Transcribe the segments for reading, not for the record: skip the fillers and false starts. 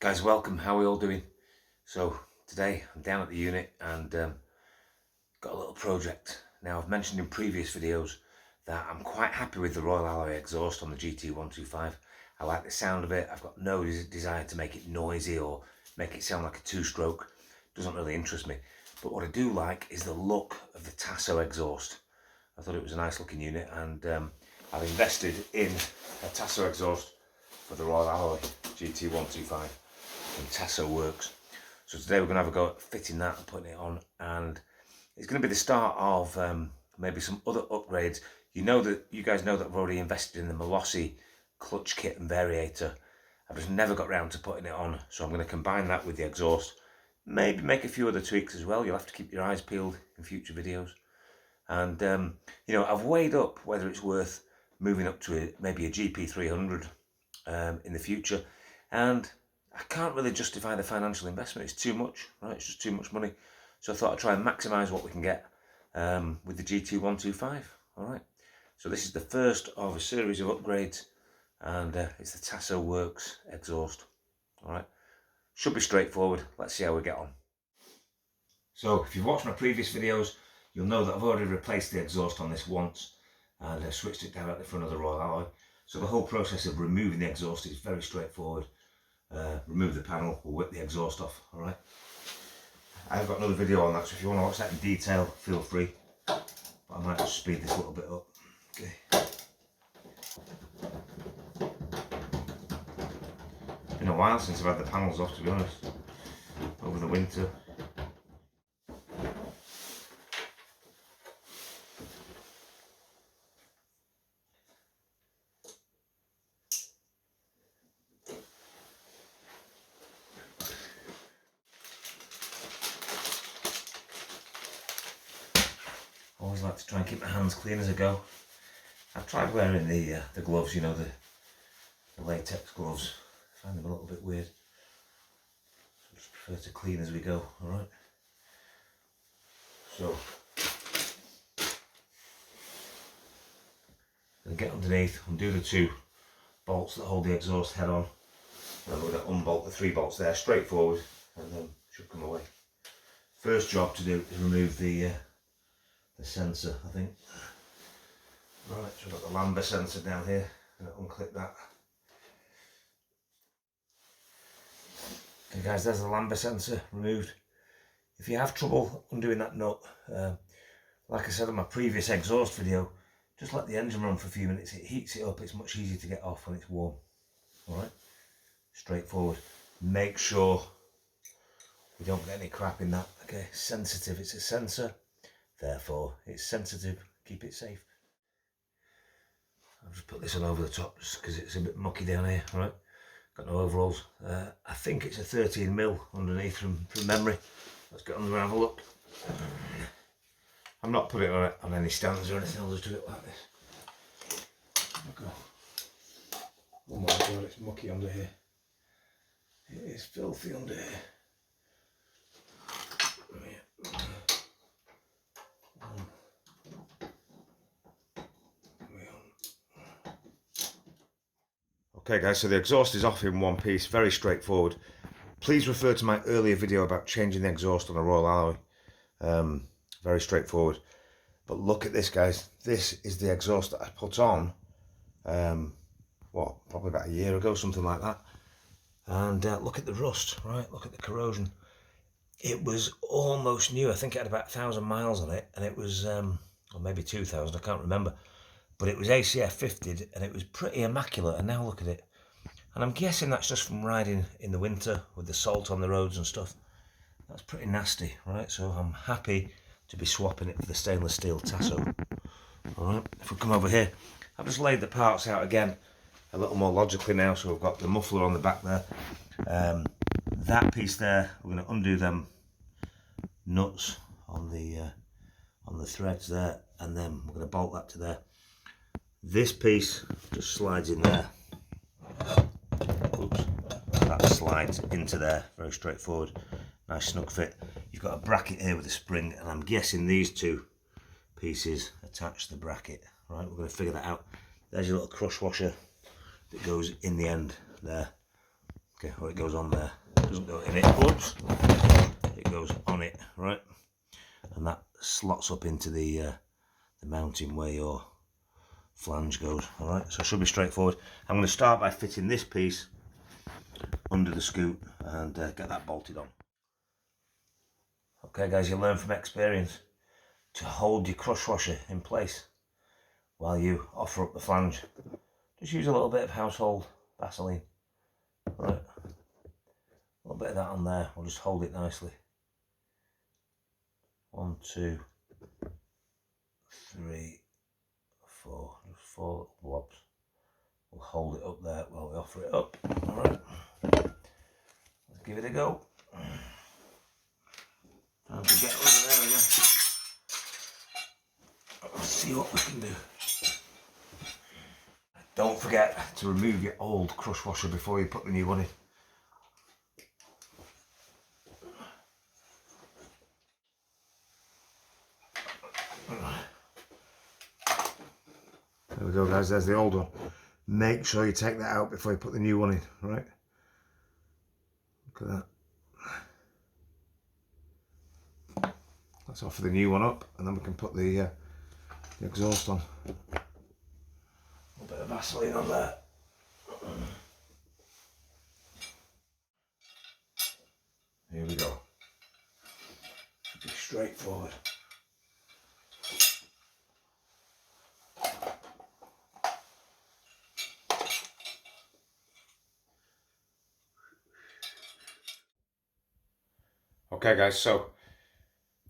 Guys, welcome. How are we all doing? So today I'm down at the unit and got a little project. Now, I've mentioned in previous videos that I'm quite happy with the Royal Alloy exhaust on the GT125. I like the sound of it. I've got no desire to make it noisy or make it sound like a two-stroke. Doesn't really interest me. But what I do like is the look of the Tasso exhaust. I thought it was a nice looking unit, and I've invested in a Tasso exhaust for the Royal Alloy GT125 from Tasso Works. So today we're going to have a go at fitting that and putting it on, and it's going to be the start of maybe some other upgrades. You guys know that I've already invested in the Molossi clutch kit and variator. I've just never got round to putting it on, so I'm going to combine that with the exhaust, maybe make a few other tweaks as well. You'll have to keep your eyes peeled in future videos. And I've weighed up whether it's worth moving up to maybe a GP300 in the future, and I can't really justify the financial investment. It's too much, right? It's just too much money. So I thought I'd try and maximise what we can get with the GT125. All right. So this is the first of a series of upgrades, and it's the Tasso Works exhaust. All right. Should be straightforward. Let's see how we get on. So if you've watched my previous videos, you'll know that I've already replaced the exhaust on this once and switched it directly for another Royal Alloy. So the whole process of removing the exhaust is very straightforward. Remove the panel, we'll whip the exhaust off, alright? I've got another video on that, so if you want to watch that in detail, feel free. But I might just speed this a little bit up. Okay. It's been a while since I've had the panels off, to be honest, over the winter. Always like to try and keep my hands clean as I go. I've tried wearing the gloves, you know, the latex gloves. I find them a little bit weird. So I just prefer to clean as we go, alright? So, I'm going to get underneath, undo the two bolts that hold the exhaust head on. And I'm going to unbolt the 3 bolts there, straight forward, and then should come away. First job to do is remove the sensor, I think. Right, so I've got the lambda sensor down here. I'm going to unclip that. Okay guys, there's the lambda sensor removed. If you have trouble undoing that nut, like I said in my previous exhaust video, just let the engine run for a few minutes. It heats it up, it's much easier to get off when it's warm. Alright, straightforward. Make sure we don't get any crap in that. Okay, sensitive, it's a sensor, therefore it's sensitive, keep it safe. I'll just put this on over the top just because it's a bit mucky down here. Alright, got no overalls. I think it's a 13mm underneath from memory. Let's get under and have a look. I'm not putting it on any stands or anything, I'll just do it like this. Okay. Oh my god, it's mucky under here. It is filthy under here. Okay guys, so the exhaust is off in one piece, very straightforward. Please refer to my earlier video about changing the exhaust on a Royal Alloy. Very straightforward. But look at this guys, this is the exhaust that I put on, probably about a year ago, something like that. And look at the rust, right, look at the corrosion. It was almost new. I think it had about 1,000 miles on it, and it was, or maybe 2,000, I can't remember. But it was ACF fitted, and it was pretty immaculate, and now look at it. And I'm guessing that's just from riding in the winter with the salt on the roads and stuff. That's pretty nasty, right? So I'm happy to be swapping it for the stainless steel Tasso. Alright, if we come over here, I've just laid the parts out again a little more logically now. So we've got the muffler on the back there. That piece there, we're going to undo them nuts on the threads there, and then we're going to bolt that to there. This piece just slides in there. Oops, that slides into there, very straightforward, nice snug fit. You've got a bracket here with a spring, and I'm guessing these two pieces attach the bracket. Right, we're going to figure that out. There's your little crush washer that goes in the end there. Okay, well, it goes on there. It doesn't go in it. Whoops. It goes on it, right? And that slots up into the mounting where your flange goes. All right, so it should be straightforward. I'm going to start by fitting this piece under the scoop and get that bolted on. Okay, guys, you learn from experience to hold your crush washer in place while you offer up the flange. Just use a little bit of household Vaseline. Right, a little bit of that on there. We'll just hold it nicely. 1, 2, 3, 4. Just 4 little blobs. We'll hold it up there while we offer it up. Alright, let's give it a go. Time to get over there again. Let's see what we can do. Don't forget to remove your old crush washer before you put the new one in. There we go, guys, there's the old one. Make sure you take that out before you put the new one in, right? Look at that. Let's offer the new one up and then we can put the exhaust on. A little bit of Vaseline on there. Here we go. Should be straightforward. Okay, guys, so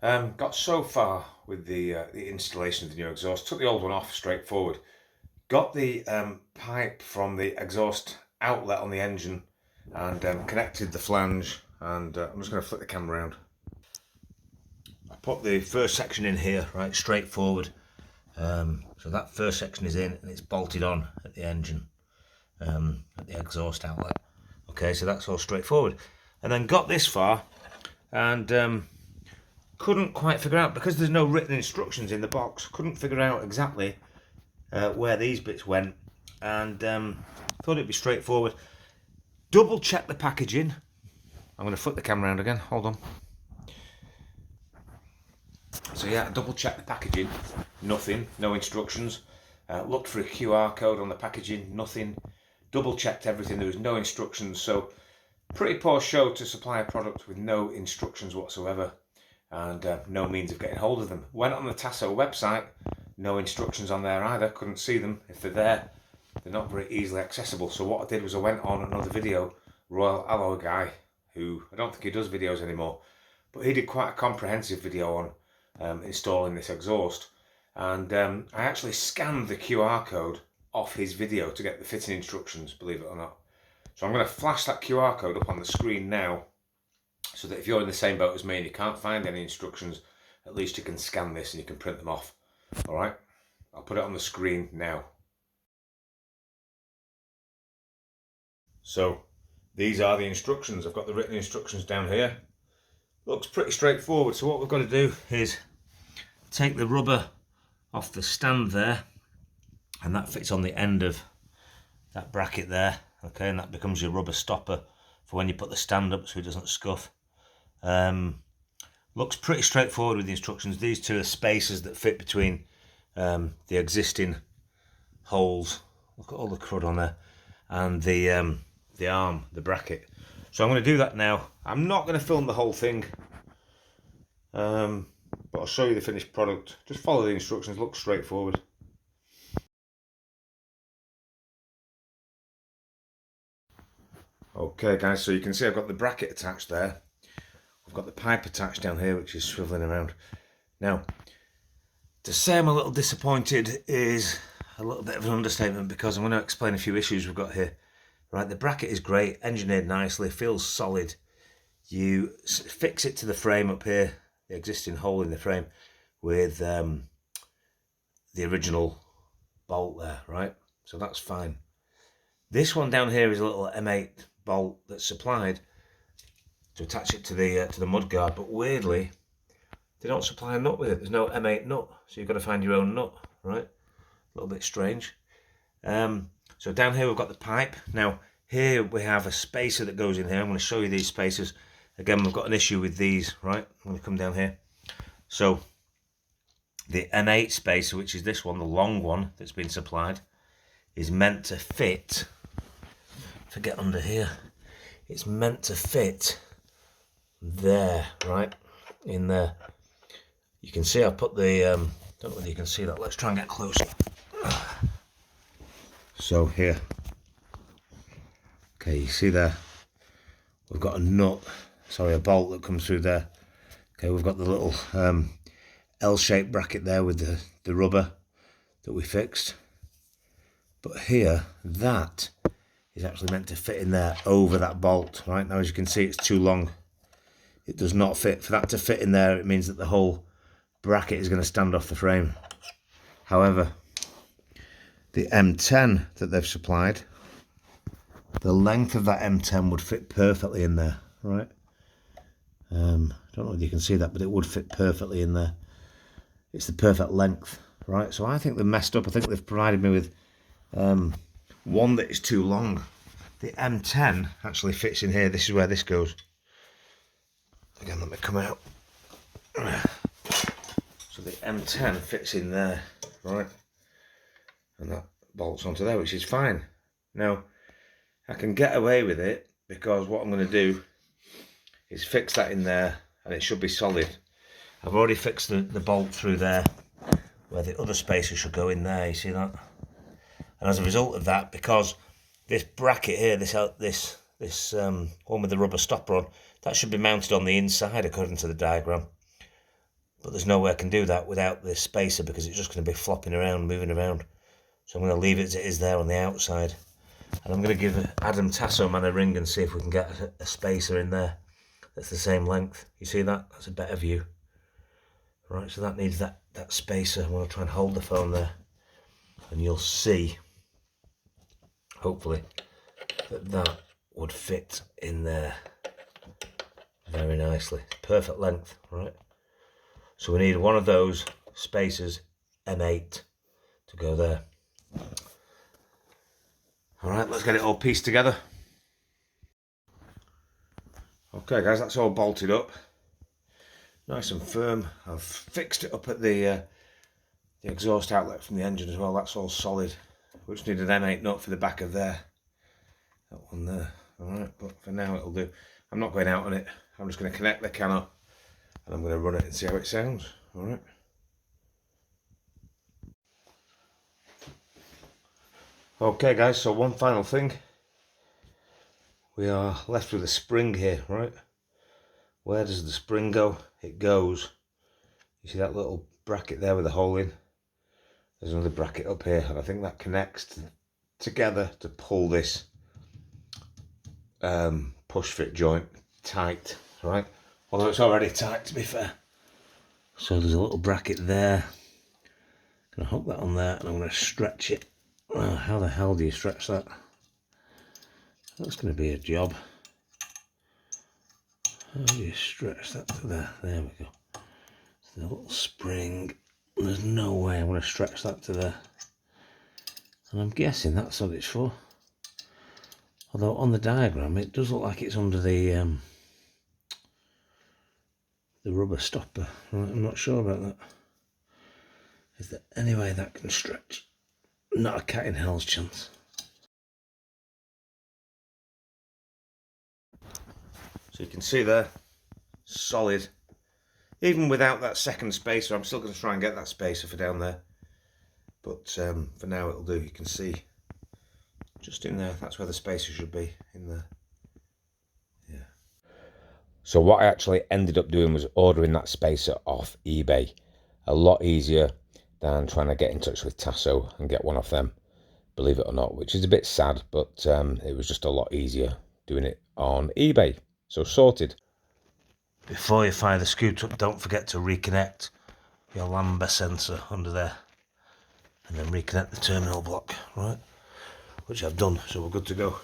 got so far with the installation of the new exhaust. Took the old one off straightforward. Got the pipe from the exhaust outlet on the engine and connected the flange, and I'm just going to flip the camera around. I put the first section in here, right, straightforward. So that first section is in and it's bolted on at the engine, at the exhaust outlet. Okay, so that's all straightforward. And then got this far and couldn't quite figure out, because there's no written instructions in the box, couldn't figure out exactly where these bits went, and thought it'd be straightforward. Double check the packaging. I'm going to flip the camera around again, hold on. So yeah, double check the packaging, nothing, no instructions. Looked for a QR code on the packaging, nothing. Double checked everything, there was no instructions, so pretty poor show to supply a product with no instructions whatsoever, and no means of getting hold of them. Went on the Tasso website, no instructions on there either, couldn't see them. If they're there, they're not very easily accessible. So what I did was I went on another video, Royal Alloy guy, who I don't think he does videos anymore, but he did quite a comprehensive video on installing this exhaust, and I actually scanned the QR code off his video to get the fitting instructions, believe it or not. So I'm going to flash that QR code up on the screen now, so that if you're in the same boat as me and you can't find any instructions, at least you can scan this and you can print them off. Alright, I'll put it on the screen now. So these are the instructions. I've got the written instructions down here. Looks pretty straightforward. So what we've got to do is take the rubber off the stand there, and that fits on the end of that bracket there. Okay, and that becomes your rubber stopper for when you put the stand up so it doesn't scuff. Looks pretty straightforward with the instructions. These two are spacers that fit between the existing holes. Look at all the crud on there, and the arm, the bracket. So I'm going to do that now. I'm not going to film the whole thing, but I'll show you the finished product. Just follow the instructions. Looks straightforward. Okay, guys, so you can see I've got the bracket attached there. I've got the pipe attached down here, which is swiveling around. Now, to say I'm a little disappointed is a little bit of an understatement, because I'm going to explain a few issues we've got here. Right, the bracket is great, engineered nicely, feels solid. You fix it to the frame up here, the existing hole in the frame, with the original bolt there, right? So that's fine. This one down here is a little M8 bolt that's supplied to attach it to the mudguard, but weirdly they don't supply a nut with it. There's no M8 nut, so you've got to find your own nut, right? A little bit strange. So down here we've got the pipe. Now here we have a spacer that goes in here. I'm going to show you these spacers. Again, we've got an issue with these, right? I'm going to come down here. So the M8 spacer, which is this one, the long one that's been supplied, is meant to fit, if I get under here, it's meant to fit there, right? In there. You can see I put the, don't know whether you can see that, let's try and get closer. So here, okay, you see there, we've got a nut, sorry, a bolt that comes through there. Okay, we've got the little L-shaped bracket there with the rubber that we fixed. But here, that is actually meant to fit in there over that bolt, right? Now, as you can see, it's too long. It does not fit. For that to fit in there, it means that the whole bracket is going to stand off the frame. However, the M10 that they've supplied, the length of that M10 would fit perfectly in there, right? I don't know if you can see that, but it would fit perfectly in there. It's the perfect length, right? So I think they've messed up. I think they've provided me with one that is too long. The M10 actually fits in here. This is where this goes. Again, let me come out. So the M10 fits in there, right? And that bolts onto there, which is fine. Now, I can get away with it because what I'm going to do is fix that in there and it should be solid. I've already fixed the bolt through there where the other spacer should go in there, you see that? And as a result of that, because this bracket here, this one with the rubber stopper on, that should be mounted on the inside according to the diagram. But there's no way I can do that without this spacer because it's just going to be flopping around, moving around. So I'm going to leave it as it is there on the outside. And I'm going to give Adam Tasso man a ring and see if we can get a spacer in there that's the same length. You see that? That's a better view. Right, so that needs that spacer. I'm going to try and hold the phone there. And you'll see, hopefully, that would fit in there very nicely. Perfect length, right? So we need one of those spacers, M8, to go there. Alright, let's get it all pieced together. Okay guys, that's all bolted up. Nice and firm. I've fixed it up at the exhaust outlet from the engine as well. That's all solid. We just need an M8 nut for the back of there. That one there. Alright, but for now it'll do. I'm not going out on it. I'm just going to connect the can up and I'm going to run it and see how it sounds. Alright. Okay guys, so one final thing. We are left with a spring here, right? Where does the spring go? It goes, you see that little bracket there with a hole in? There's another bracket up here, and I think that connects together to pull this push fit joint tight, right? Although it's already tight, to be fair. So there's a little bracket there. I'm going to hook that on there, and I'm going to stretch it. Oh, how the hell do you stretch that? That's going to be a job. How do you stretch that to there? There we go. So the little spring. There's no way I'm going to stretch that to there. And I'm guessing that's what it's for. Although on the diagram it does look like it's under the rubber stopper. Right, I'm not sure about that. Is there any way that can stretch? Not a cat in hell's chance. So you can see there, solid. Even without that second spacer, I'm still going to try and get that spacer for down there. But for now it'll do. You can see just in there, that's where the spacer should be, in there. Yeah. So what I actually ended up doing was ordering that spacer off eBay. A lot easier than trying to get in touch with Tasso and get one off them, believe it or not, which is a bit sad, but it was just a lot easier doing it on eBay. So sorted. Before you fire the scooter up, don't forget to reconnect your lambda sensor under there and then reconnect the terminal block, right? Which I've done, so we're good to go.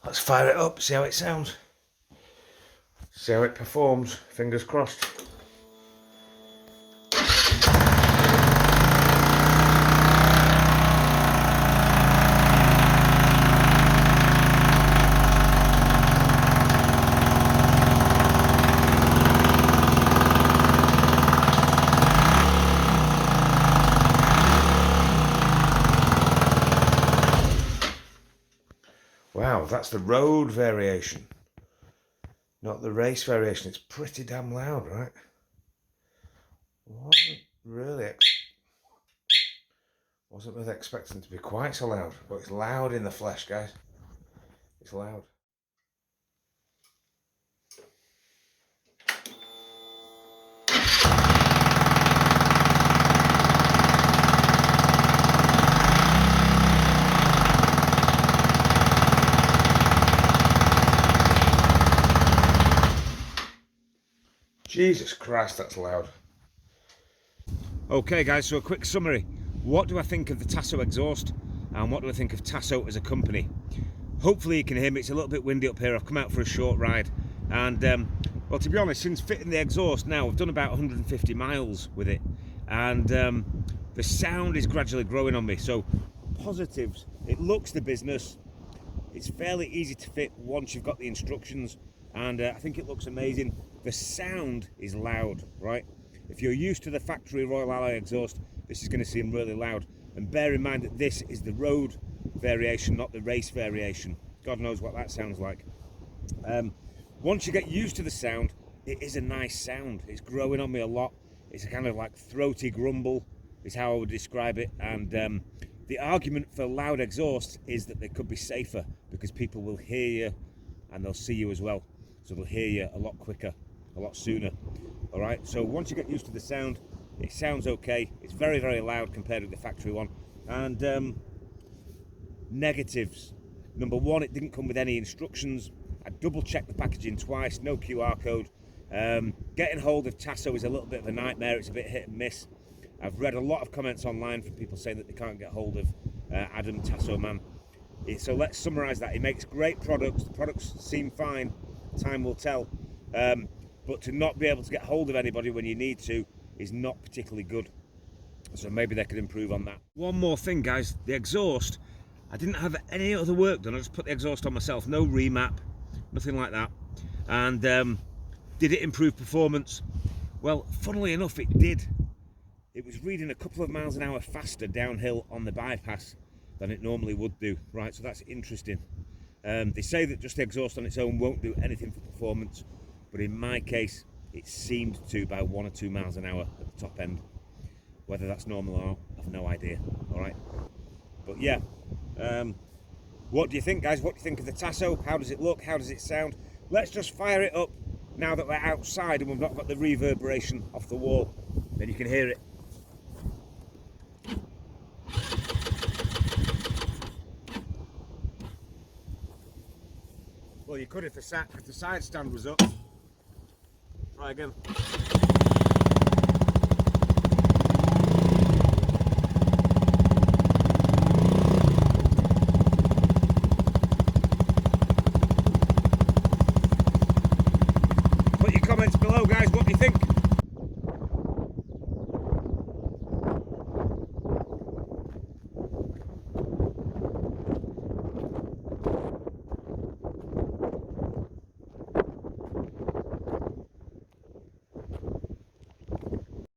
Let's fire it up, see how it sounds. See how it performs, fingers crossed. Wow, that's the road variation, not the race variation. It's pretty damn loud, right? Wasn't really expecting it to be quite so loud, but it's loud in the flesh, guys. It's loud. Jesus Christ, that's loud. Okay guys, so a quick summary. What do I think of the Tasso exhaust, and what do I think of Tasso as a company? Hopefully you can hear me. It's a little bit windy up here. I've come out for a short ride, and well, to be honest, since fitting the exhaust now, I've done about 150 miles with it, and the sound is gradually growing on me. So positives: it looks the business. It's fairly easy to fit once you've got the instructions, and I think it looks amazing. The sound is loud, right? If you're used to the factory Royal Alloy exhaust, this is going to seem really loud. And bear in mind that this is the road variation, not the race variation. God knows what that sounds like. Once you get used to the sound, it is a nice sound. It's growing on me a lot. It's a kind of like throaty grumble is how I would describe it. And the argument for loud exhaust is that they could be safer because people will hear you and they'll see you as well. So they'll hear you a lot quicker, a lot sooner. All right, so once you get used to the sound, it sounds okay. It's very, very loud compared with the factory one. And negatives. Number one, it didn't come with any instructions. I double checked the packaging twice, no QR code. Getting hold of Tasso is a little bit of a nightmare. It's a bit hit and miss. I've read a lot of comments online from people saying that they can't get hold of Adam Tasso Man. So let's summarise that. He makes great products. The products seem fine. Time will tell. But to not be able to get hold of anybody when you need to is not particularly good. So maybe they could improve on that. One more thing, guys. The exhaust. I didn't have any other work done. I just put the exhaust on myself. No remap, nothing like that. And did it improve performance? Well, funnily enough, it did. It was reading a couple of miles an hour faster downhill on the bypass than it normally would do. Right, so that's interesting. They say that just the exhaust on its own won't do anything for performance, but in my case, it seemed to by 1 or 2 miles an hour at the top end. Whether that's normal or not, I've no idea. All right, but yeah. What do you think, guys? What do you think of the Tasso? How does it look? How does it sound? Let's just fire it up now that we're outside and we've not got the reverberation off the wall. Then you can hear it. Well, you could if the side stand was up. Try again.